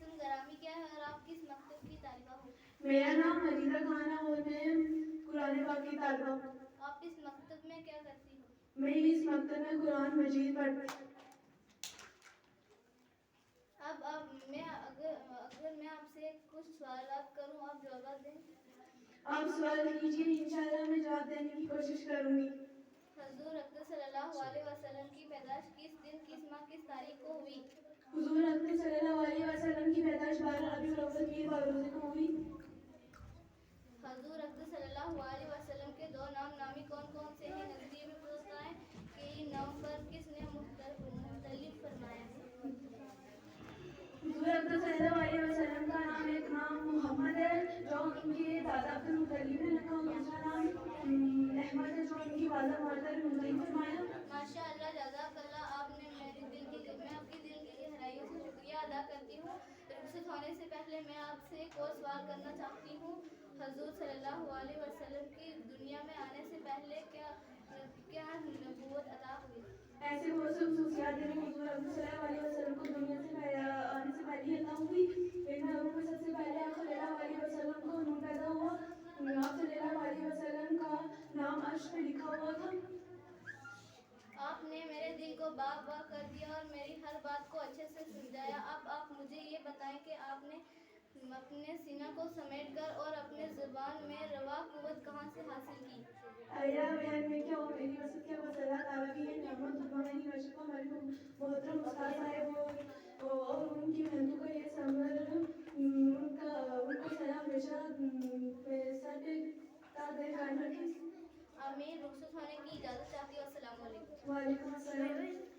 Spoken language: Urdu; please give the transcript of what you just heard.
اسم گرامی کیا ہے اور آپ کس مکتب کی طالبہ ہو؟ میرا نام مجیدہ خان ہے اور میں قرآن پاک کی طالبہ ہوں۔ آپ اس مکتب میں کیا کرتی ہو؟ میں اس مکتب میں قرآن مجید پڑھتی ہوں۔ اب اگر میں آپ سے کچھ سوالات کروں آپ جواب دیں؟ آپ سوال کیجیے، انشاءاللہ میں جواب دینے کی کوشش کروں گی۔ حضور اقدس صلی اللہ علیہ وسلم کی پیدائش کس دن کس ماہ کس تاریخ کو ہوئی؟ حضور اقدس صلی اللہ علیہ وسلم کی پیدائش 12 ربیع الاول پیر بروزے کو ہوئی۔ حضور اقدس صلی اللہ علیہ وسلم کے دو نام نامی کون کون سے ہیں؟ نظریے میں بتائیں کہ ان نام پر کس نے مختلف فرمایا ہے؟ حضور اقدس صلی اللہ علیہ وسلم کا نام ایک نام محمد ہے جو ان کے دادا عبد المطلب نے رکھا، دوسرا نام احمد ہے جو ان کی والدہ مارتا نے منتخب فرمایا۔ ماشاء اللہ، جزاک اللہ، آپ نے میں آپ کی دل کی گہرائیوں سے شکریہ ادا کرتی ہوں۔ رخصت ہونے سے پہلے میں آپ سے ایک اور سوال کرنا چاہتی ہوں۔ حضور صلی اللہ علیہ وسلم کی دنیا میں آنے سے پہلے کیا نبوت عطا ہوئی؟ ایسے بہت سے خصوصیات ہیں جو حضور اقدس صلی اللہ علیہ وسلم کو دنیا سے آنے سے پہلے عطا ہوئی۔ ان میں سب سے پہلے آپ صلی اللہ علیہ وسلم کو نور پیدا ہوا۔ آپ صلی اللہ علیہ وسلم کا نام عرش پہ لکھا ہوا تھا۔ آپ نے میرے دل کو باغ باغ کر دیا اور میری ہر بات کو اچھے سے سمجھایا۔ اب آپ مجھے یہ بتائیں کہ آپ نے اپنے سینہ کو سمیٹ کر اور اپنے زبان میں روا قوت کہاں سے حاصل کی؟ اللہ بیان میں کیا ہو، میری وسط کیا بس اللہ تعالیٰ کی یہ نعمت، میری وجہ کو ہمارے محترم استاد صاحب اور ان کی محنتوں کا یہ ثمر، ان کو سلام ہمیشہ سر پہ تاج قائم رکھے۔ امین۔ رخصت ہونے کی اجازت چاہتی ہوں۔ السلام علیکم۔ وعلیکم السلام۔